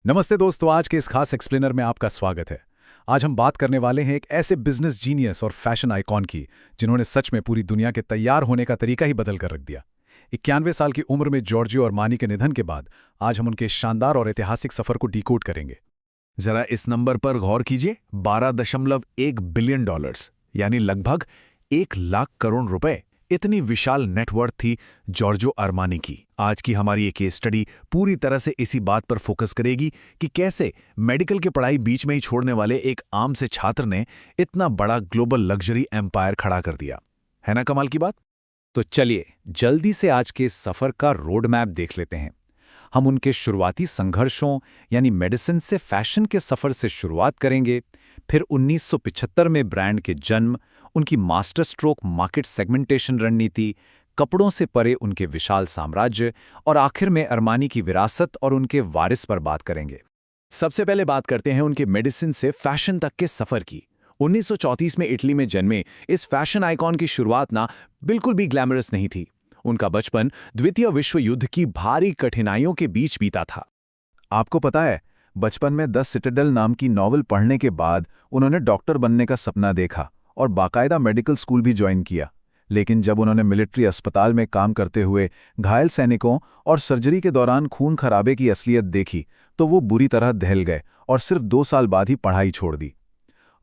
नमस्ते दोस्तों, आज के इस खास एक्सप्लेनर में आपका स्वागत है। आज हम बात करने वाले हैं एक ऐसे बिजनेस जीनियस और फैशन आइकॉन की जिन्होंने सच में पूरी दुनिया के तैयार होने का तरीका ही बदल कर रख दिया। 91 साल की उम्र में जॉर्जियो अरमानी के निधन के बाद आज हम उनके शानदार और ऐतिहासिक सफर को डिकोड करेंगे। जरा इस नंबर पर गौर कीजिए, 12.1 बिलियन डॉलर्स यानी लगभग 1 लाख करोड़ रुपए। इतनी विशाल नेटवर्थ थी जॉर्जो अरमानी की। आज की हमारी ये केस स्टडी पूरी तरह से इसी बात पर फोकस करेगी कि कैसे मेडिकल की पढ़ाई बीच में ही छोड़ने वाले एक आम से छात्र ने इतना बड़ा ग्लोबल लग्जरी एम्पायर खड़ा कर दिया। है ना कमाल की बात? तो चलिए जल्दी से आज के इस सफर का रोड मैप देख लेते हैं। हम उनके शुरुआती संघर्षों यानी मेडिसिन से फैशन के सफर से शुरुआत करेंगे, फिर 1975 में ब्रांड के जन्म, उनकी मास्टर स्ट्रोक मार्केट सेगमेंटेशन रणनीति, कपड़ों से परे उनके विशाल साम्राज्य और आखिर में अरमानी की विरासत और उनके वारिस पर बात करेंगे। सबसे पहले बात करते हैं उनके मेडिसिन से फैशन तक के सफर की। 1934 में इटली में जन्मे इस फैशन आइकॉन की शुरुआत ना बिल्कुल भी ग्लैमरस नहीं थी। उनका बचपन द्वितीय विश्व युद्ध की भारी कठिनाइयों के बीच बीता था। आपको पता है, बचपन में द सिटाडेल नाम की नॉवल पढ़ने के बाद उन्होंने डॉक्टर बनने का सपना देखा और बाकायदा मेडिकल स्कूल भी ज्वाइन किया। लेकिन जब उन्होंने मिलिट्री अस्पताल में काम करते हुए घायल सैनिकों और सर्जरी के दौरान खून खराबे की असलियत देखी तो वो बुरी तरह दहल गए और सिर्फ 2 साल बाद ही पढ़ाई छोड़ दी।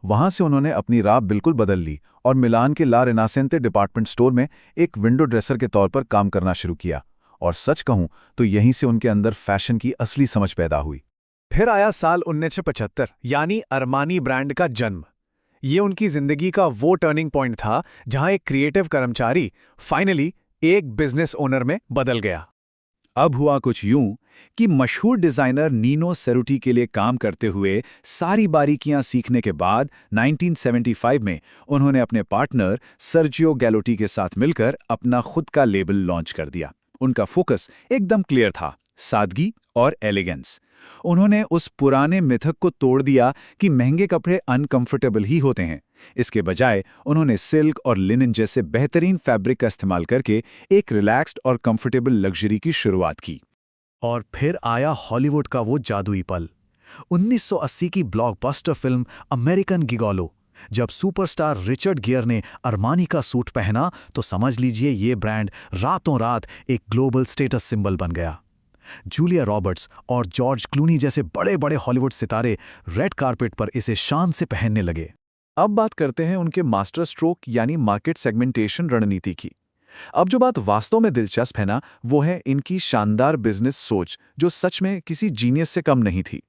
वहां से उन्होंने अपनी राह बिल्कुल बदल ली और मिलान के ला रिनासेंते डिपार्टमेंट स्टोर में एक विंडो ड्रेसर के तौर पर काम करना शुरू किया। और सच कहूं तो यहीं से उनके अंदर फैशन की असली समझ पैदा हुई। फिर आया साल 1975 यानी अरमानी ब्रांड का जन्म। ये उनकी जिंदगी का वो टर्निंग पॉइंट था जहां एक क्रिएटिव कर्मचारी फाइनली एक बिजनेस ओनर में बदल गया। अब हुआ कुछ यूं कि मशहूर डिजाइनर नीनो सेरुटी के लिए काम करते हुए सारी बारीकियां सीखने के बाद 1975 में उन्होंने अपने पार्टनर सर्जियो गैलोटी के साथ मिलकर अपना खुद का लेबल लॉन्च कर दिया। उनका फोकस एकदम क्लियर था, सादगी और एलिगेंस। उन्होंने उस पुराने मिथक को तोड़ दिया कि महंगे कपड़े अनकंफर्टेबल ही होते हैं। इसके बजाय उन्होंने सिल्क और लिनन जैसे बेहतरीन फैब्रिक का इस्तेमाल करके एक रिलैक्स्ड और कंफर्टेबल लग्जरी की शुरुआत की। और फिर आया हॉलीवुड का वो जादुई पल, 1980 की ब्लॉकबस्टर फिल्म अमेरिकन गिगोलो। जब सुपरस्टार रिचर्ड गियर ने अरमानी का सूट पहना तो समझ लीजिए ये ब्रांड रातों रात एक ग्लोबल स्टेटस सिंबल बन गया। जूलिया रॉबर्ट्स और जॉर्ज क्लूनी जैसे बड़े बड़े हॉलीवुड सितारे रेड कार्पेट पर इसे शान से पहनने लगे। अब बात करते हैं उनके मास्टर स्ट्रोक यानी मार्केट सेगमेंटेशन रणनीति की। अब जो बात वास्तव में दिलचस्प है ना, वो है इनकी शानदार बिजनेस सोच जो सच में किसी जीनियस से कम नहीं थी।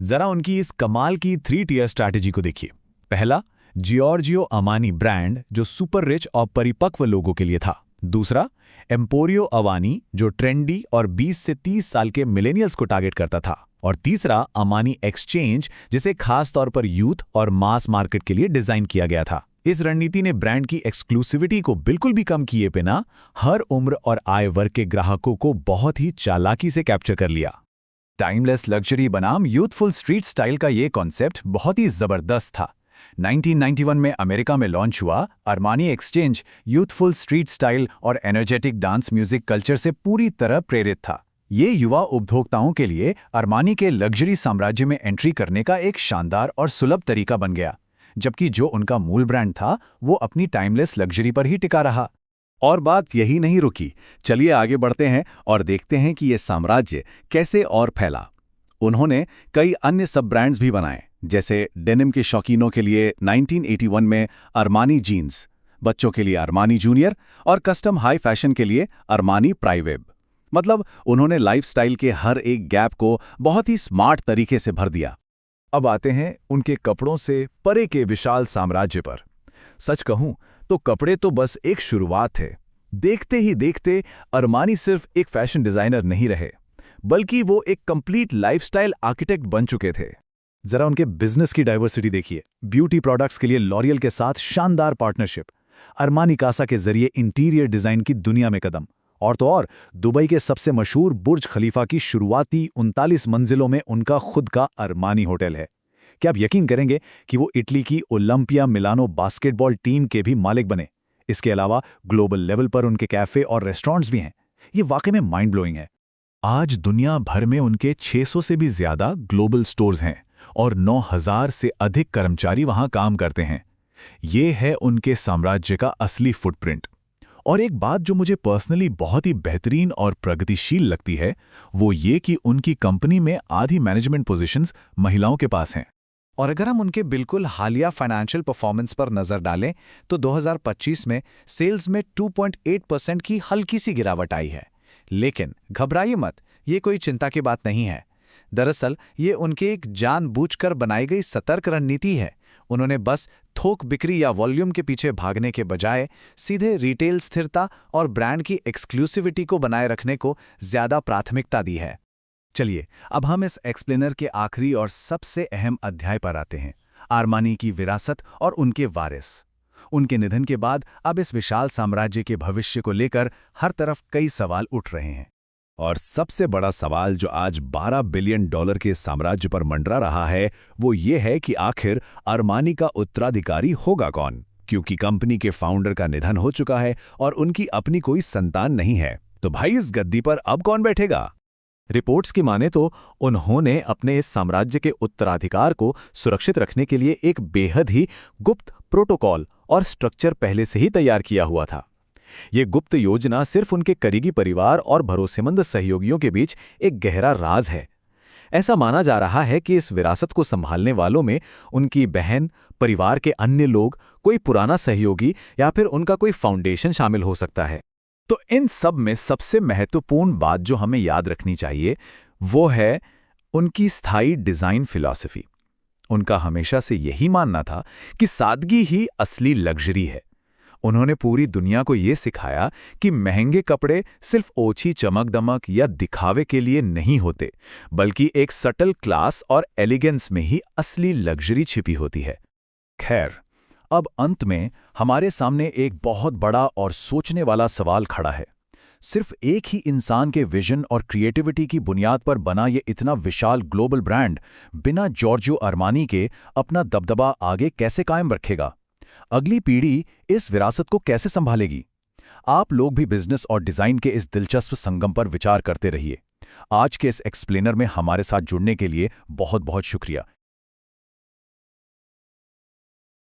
जरा उनकी इस कमाल की 3 टियर स्ट्रैटेजी को देखिए। पहला, जियोर्जियो अरमानी ब्रांड जो सुपर रिच और परिपक्व लोगों के लिए था। दूसरा, एम्पोरियो अरमानी जो ट्रेंडी और 20 से 30 साल के मिलेनियल्स को टारगेट करता था। और तीसरा, अरमानी एक्सचेंज जिसे खास तौर पर यूथ और मास मार्केट के लिए डिजाइन किया गया था। इस रणनीति ने ब्रांड की एक्सक्लूसिविटी को बिल्कुल भी कम किए बिना हर उम्र और आय वर्ग के ग्राहकों को बहुत ही चालाकी से कैप्चर कर लिया। टाइमलेस लग्जरी बनाम यूथफुल स्ट्रीट स्टाइल का ये कॉन्सेप्ट बहुत ही जबरदस्त था। 1991 में अमेरिका में लॉन्च हुआ Armani exchange youthful street style और एनर्जेटिक डांस म्यूजिक कल्चर से पूरी तरह प्रेरित था। ये युवा उपभोक्ताओं के लिए अरमानी के लग्जरी साम्राज्य में एंट्री करने का एक शानदार और सुलभ तरीका बन गया, जबकि जो उनका मूल ब्रांड था वो अपनी टाइमलेस लग्जरी पर ही टिका रहा। और बात यही नहीं रुकी, चलिए आगे बढ़ते हैं और देखते हैं कि ये साम्राज्य कैसे और फैला। उन्होंने कई अन्य सब ब्रांड्स भी बनाए, जैसे डेनिम के शौकीनों के लिए 1981 में अरमानी जीन्स, बच्चों के लिए अरमानी जूनियर और कस्टम हाई फैशन के लिए अरमानी प्राइवेब। मतलब उन्होंने लाइफस्टाइल के हर एक गैप को बहुत ही स्मार्ट तरीके से भर दिया। अब आते हैं उनके कपड़ों से परे के विशाल साम्राज्य पर। सच कहूं तो कपड़े तो बस एक शुरुआत थे। देखते ही देखते अरमानी सिर्फ एक फैशन डिजाइनर नहीं रहे, बल्कि वो एक कंप्लीट लाइफस्टाइल आर्किटेक्ट बन चुके थे। जरा उनके बिजनेस की डाइवर्सिटी देखिए। ब्यूटी प्रोडक्ट्स के लिए लॉरियल के साथ शानदार पार्टनरशिप, अरमानी कासा के जरिए इंटीरियर डिजाइन की दुनिया में कदम, और तो और दुबई के सबसे मशहूर बुर्ज खलीफा की शुरुआती 39 मंजिलों में उनका खुद का अरमानी होटल है। क्या आप यकीन करेंगे कि वो इटली की ओलंपिया मिलानो बास्केटबॉल टीम के भी मालिक बने? इसके अलावा ग्लोबल लेवल पर उनके कैफे और रेस्टोरेंट्स भी हैं। ये वाकई में माइंड ब्लोइंग है। आज दुनिया भर में उनके 600 से भी ज्यादा ग्लोबल स्टोर्स हैं और 9000 से अधिक कर्मचारी वहां काम करते हैं। ये है उनके साम्राज्य का असली फुटप्रिंट। और एक बात जो मुझे पर्सनली बहुत ही बेहतरीन और प्रगतिशील लगती है, वो ये कि उनकी कंपनी में आधी मैनेजमेंट पोजीशंस महिलाओं के पास हैं। और अगर हम उनके बिल्कुल हालिया फाइनेंशियल परफॉर्मेंस पर नजर डालें तो 2025 में सेल्स में 2.8% की हल्की सी गिरावट आई है। लेकिन घबराइए मत, ये कोई चिंता की बात नहीं है। दरअसल ये उनके एक जानबूझकर बनाई गई सतर्क रणनीति है। उन्होंने बस थोक बिक्री या वॉल्यूम के पीछे भागने के बजाय सीधे रिटेल स्थिरता और ब्रांड की एक्सक्लूसिविटी को बनाए रखने को ज्यादा प्राथमिकता दी है। चलिए अब हम इस एक्सप्लेनर के आखिरी और सबसे अहम अध्याय पर आते हैं, आर्मानी की विरासत और उनके वारिस। उनके निधन के बाद अब इस विशाल साम्राज्य के भविष्य को लेकर हर तरफ कई सवाल उठ रहे हैं। और सबसे बड़ा सवाल जो आज $12 बिलियन के साम्राज्य पर मंडरा रहा है, वो ये है कि आखिर अरमानी का उत्तराधिकारी होगा कौन? क्योंकि कंपनी के फाउंडर का निधन हो चुका है और उनकी अपनी कोई संतान नहीं है, तो भाई इस गद्दी पर अब कौन बैठेगा? रिपोर्ट्स की माने तो उन्होंने अपने इस साम्राज्य के उत्तराधिकार को सुरक्षित रखने के लिए एक बेहद ही गुप्त प्रोटोकॉल और स्ट्रक्चर पहले से ही तैयार किया हुआ था। ये गुप्त योजना सिर्फ उनके करीबी परिवार और भरोसेमंद सहयोगियों के बीच एक गहरा राज है। ऐसा माना जा रहा है कि इस विरासत को संभालने वालों में उनकी बहन, परिवार के अन्य लोग, कोई पुराना सहयोगी या फिर उनका कोई फाउंडेशन शामिल हो सकता है। तो इन सब में सबसे महत्वपूर्ण बात जो हमें याद रखनी चाहिए वो है उनकी स्थायी डिजाइन फिलॉसफी। उनका हमेशा से यही मानना था कि सादगी ही असली लग्जरी है। उन्होंने पूरी दुनिया को ये सिखाया कि महंगे कपड़े सिर्फ ओछी चमक दमक या दिखावे के लिए नहीं होते, बल्कि एक सटल क्लास और एलिगेंस में ही असली लग्जरी छिपी होती है। खैर, अब अंत में हमारे सामने एक बहुत बड़ा और सोचने वाला सवाल खड़ा है। सिर्फ एक ही इंसान के विजन और क्रिएटिविटी की बुनियाद पर बना ये इतना विशाल ग्लोबल ब्रांड बिना जॉर्जियो अरमानी के अपना दबदबा आगे कैसे कायम रखेगा? अगली पीढ़ी इस विरासत को कैसे संभालेगी? आप लोग भी बिजनेस और डिजाइन के इस दिलचस्प संगम पर विचार करते रहिए। आज के इस एक्सप्लेनर में हमारे साथ जुड़ने के लिए बहुत बहुत शुक्रिया।